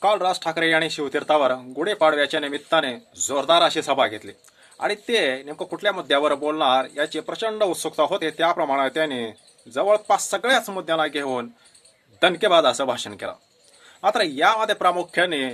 काल राज ठाकरे यांनी शिवतीर्थावर गुढीपाडव्याच्या निमित्ताने जोरदार अशी सभा घेतली आणि ते नेमकं कुठल्या मुद्द्यावर बोलणार याची प्रचंड उत्सुकता होते। त्याप्रमाणे त्यांनी जवळपास सगळ्याच मुद्द्यांना घेऊन दणकेबाज असं भाषण केलं। मात्र यामध्ये प्रामुख्याने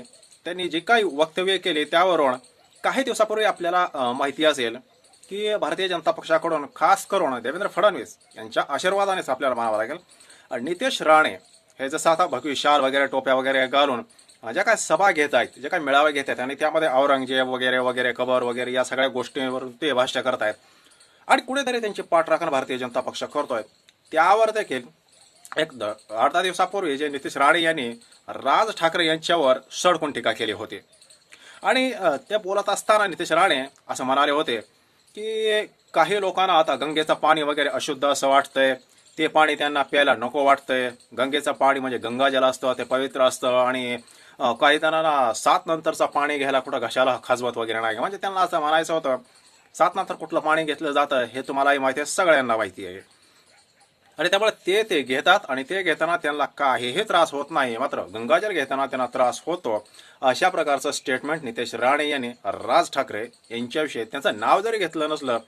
त्यांनी जे काही वक्तव्य केले त्यावरून काही दिवसापूर्वी आपल्याला माहिती असेल की भारतीय जनता पक्षाकडून खास करून देवेंद्र फडणवीस यांच्या आशीर्वादानेच आपल्याला म्हणावं लागेल नितेश राणे हे जसं आता भगवी शाल वगैरे टोप्या वगैरे घालून ज्या काय सभा घेत आहेत, जे काही मेळावे घेत आहेत आणि त्यामध्ये औरंगजेब वगैरे वगैरे कबर वगैरे या सगळ्या गोष्टींवर ते भाष्य करत आहेत आणि कुठेतरी त्यांची पाठराखण भारतीय जनता पक्ष करतोय। त्यावर देखील एक 8-10 दिवसापूर्वी जे नितेश राणे यांनी राज ठाकरे यांच्यावर सडकून टीका केली होती आणि ते बोलत असताना नितेश राणे असं म्हणाले होते की काही लोकांना आता गंगेचं पाणी वगैरे अशुद्ध असं वाटतंय, ते पाणी त्यांना प्यायला नको वाटतंय। गंगेचं पाणी म्हणजे गंगाजल असतं, ते पवित्र असतं आणि काही जणांना 7 नंतरचं पाणी घ्यायला कुठं घशाला खाजवत वगैरे नाही। म्हणजे त्यांना असं म्हणायचं होतं 7 नंतर कुठलं पाणी घेतलं जातं हे तुम्हालाही माहिती आहे, सगळ्यांना माहिती आहे आणि त्यामुळे ते घेतात आणि ते घेताना त्यांना काहीही त्रास होत नाही, मात्र गंगाजल घेताना त्यांना त्रास होतो। अशा प्रकारचं स्टेटमेंट नितेश राणे यांनी राज ठाकरे यांच्याविषयी, त्यांचं नाव जरी घेतलं नसलं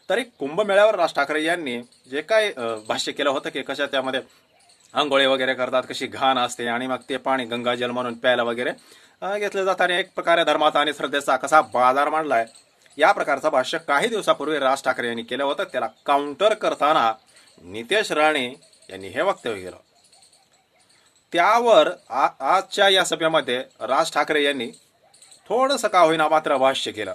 तरी कुंभमेळ्यावर राज ठाकरे यांनी जे काय भाष्य केलं होतं की कशा त्यामध्ये आंघोळी वगैरे करतात, कशी घाण असते आणि मग ते पाणी गंगाजल म्हणून प्यायला वगैरे घेतलं जातं आणि एक प्रकारे धर्माचा आणि श्रद्धेचा कसा बाजार मांडलाय या प्रकारचं भाष्य काही दिवसापूर्वी राज ठाकरे यांनी केलं होतं। त्याला काउंटर करताना नितेश राणे यांनी हे वक्तव्य केलं। त्यावर आजच्या या सभेमध्ये राज ठाकरे यांनी थोडंसं का होईना मात्र भाष्य केलं।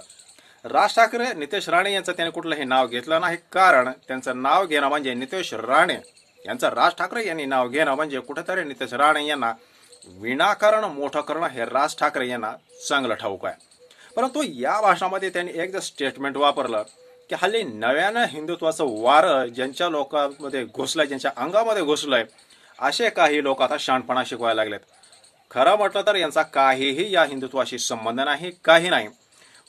राज ठाकरे नितेश राणे यांचं त्याने कुठलंही नाव घेतलं नाही, कारण त्यांचं नाव घेणं म्हणजे नितेश राणे यांचं राज ठाकरे यांनी नाव घेणं म्हणजे कुठेतरी नितेश राणे यांना विनाकारण मोठं करणं हे राज ठाकरे यांना चांगलं ठाऊक आहे। परंतु या भाषणामध्ये त्यांनी एक स्टेटमेंट वापरलं की हल्ली नव्यानं हिंदुत्वाचं वारं ज्यांच्या लोकांमध्ये घुसलंय, ज्यांच्या अंगामध्ये घुसलंय, असे काही लोक आता शहाणपणा शिकवायला लागलेत। खरं म्हटलं तर यांचा काहीही या हिंदुत्वाशी संबंध नाही, काही नाही,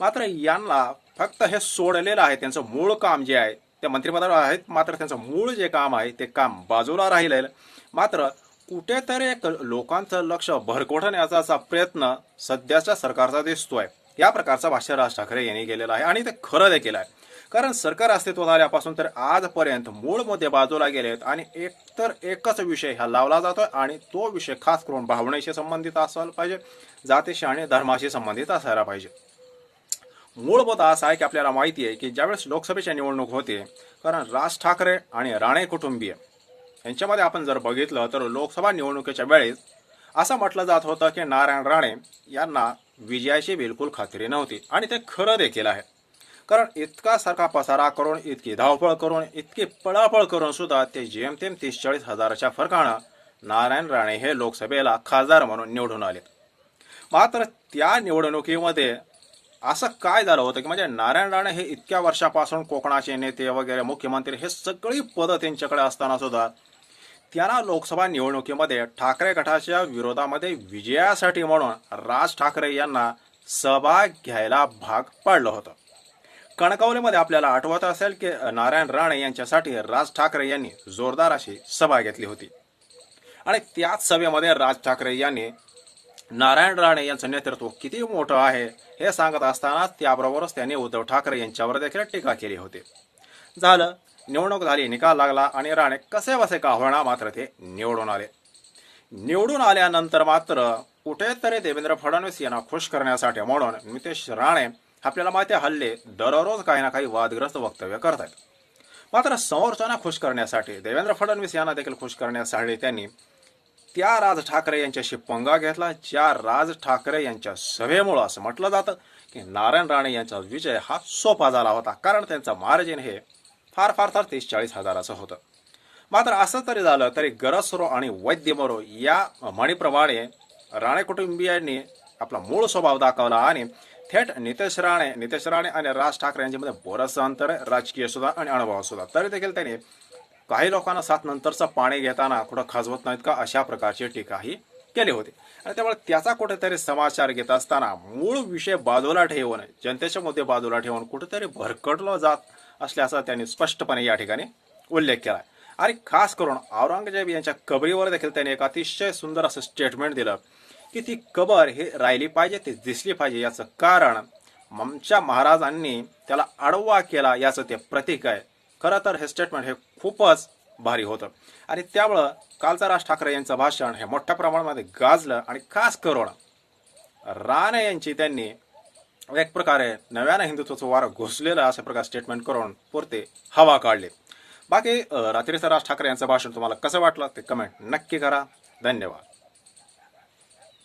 मात्र यांना फक्त हे सोडलेलं आहे। त्यांचं मूळ काम जे आहे ते मंत्रिपदावर आहेत, मात्र त्यांचं मूळ जे काम आहे ते काम बाजूला राहिलेलं, मात्र कुठेतरी एक लोकांचं लक्ष भरकटवण्याचा प्रयत्न सध्याच्या सरकारचा दिसतोय। या प्रकारचा भाष्य राज ठाकरे यांनी केलेला आहे आणि ते खरं देखील आहे, कारण सरकार अस्तित्वात आल्यापासून तर आजपर्यंत मूळ मुद्दे बाजूला गेलेत आणि एकच विषय हा लावला जातोय आणि तो विषय खास करून भावनेशी संबंधित असायला पाहिजे, जातीशी आणि धर्माशी संबंधित असायला पाहिजे। मूळ मुद्दा असा आहे की आपल्याला माहिती आहे की ज्यावेळेस लोकसभेची निवडणूक होते, कारण राज ठाकरे आणि राणे कुटुंबीय यांच्यामध्ये आपण जर बघितलं तर लोकसभा निवडणुकीच्या वेळेस असं म्हटलं जात होतं की नारायण राणे यांना विजयाची बिलकुल खात्री नव्हती आणि ते खरं देखील आहे, कारण इतका सारखा पसारा करून, इतकी धावपळ करून, इतकी पळापळ करून सुद्धा ते जेमतेम 30-40 हजाराच्या फरकानं नारायण राणे हे लोकसभेला खासदार म्हणून निवडून आले। मात्र त्या निवडणुकीमध्ये असं काय झालं होतं की म्हणजे नारायण राणे हे इतक्या वर्षापासून कोकणाचे नेते वगैरे मुख्यमंत्री हे सगळी पदं त्यांच्याकडे असताना सुद्धा त्यांना लोकसभा निवडणुकीमध्ये ठाकरे गटाच्या विरोधामध्ये विजयासाठी म्हणून राज ठाकरे यांना सभा घ्यायला भाग पाडलं होतं। कणकवलीमध्ये आपल्याला आठवत असेल की नारायण राणे यांच्यासाठी राज ठाकरे यांनी जोरदार अशी सभा घेतली होती आणि त्याच सभेमध्ये राज ठाकरे यांनी नारायण राणे यांचं नेतृत्व किती मोठं आहे हे सांगत असताना त्याबरोबरच त्यांनी उद्धव ठाकरे यांच्यावर देखील टीका केली होती। झालं, निवडणूक झाली, निकाल लागला आणि राणे कसे बसे का होणार मात्र ते निवडून आले। निवडून आल्यानंतर मात्र कुठेतरी देवेंद्र फडणवीस यांना खुश करण्यासाठी म्हणून नितेश राणे आपल्याला माहिती आहे हल्ले दररोज काही ना काही वादग्रस्त वक्तव्य करत आहेत, मात्र समोरच्यांना खुश करण्यासाठी, देवेंद्र फडणवीस यांना देखील खुश करण्यासाठी त्यांनी त्या राज ठाकरे यांच्याशी पंगा घेतला, ज्या राज ठाकरे यांच्या सभेमुळं असं म्हटलं जातं की नारायण राणे यांचा विजय हा सोपा झाला होता, कारण त्यांचं मार्जिन हे फार 30-40 हजाराचं होतं। मात्र असं तरी झालं तरी गरजसरो आणि वैद्य मरो या म्हणीप्रमाणे राणे कुटुंबियांनी आपला मूळ स्वभाव दाखवला आणि थेट नितेश राणे आणि राज ठाकरे यांच्यामध्ये बरंचसं अंतर आहे, राजकीय सुद्धा आणि अनुभव सुद्धा। तरी देखील त्यांनी काही लोकांना 7 नंतरचं पाणी घेताना कुठं खाजवत नाहीत का अशा प्रकारची टीकाही केली होती आणि त्यामुळे त्याचा कुठेतरी समाचार घेत असताना मूळ विषय बाजूला ठेवून, जनतेचे मुद्दे बाजूला ठेवून कुठेतरी भरकटलं जात असल्याचा त्यांनी स्पष्टपणे या ठिकाणी उल्लेख केला आणि खास करून औरंगजेब यांच्या कबरीवर देखील त्यांनी एक अतिशय सुंदर असं स्टेटमेंट दिलं की ती कबर हे राहिली पाहिजे, ती दिसली पाहिजे. याचं कारण आमच्या महाराजांनी त्याला आडवा केला याचं ते प्रतीक आहे. खरं तर हे स्टेटमेंट हे खूपच भारी होतं आणि त्यामुळं कालचा राज ठाकरे यांचं भाषण हे मोठ्या प्रमाणामध्ये गाजलं आणि खास करून राणे यांची त्यांनी एक प्रकारे नव्यानं हिंदुत्वाचं वारं घुसलेलं अशा प्रकारे स्टेटमेंट करून पुरते हवा काढले. बाकी रात्रीचं राज ठाकरे यांचं भाषण तुम्हाला कसं वाटलं ते कमेंट नक्की करा. धन्यवाद.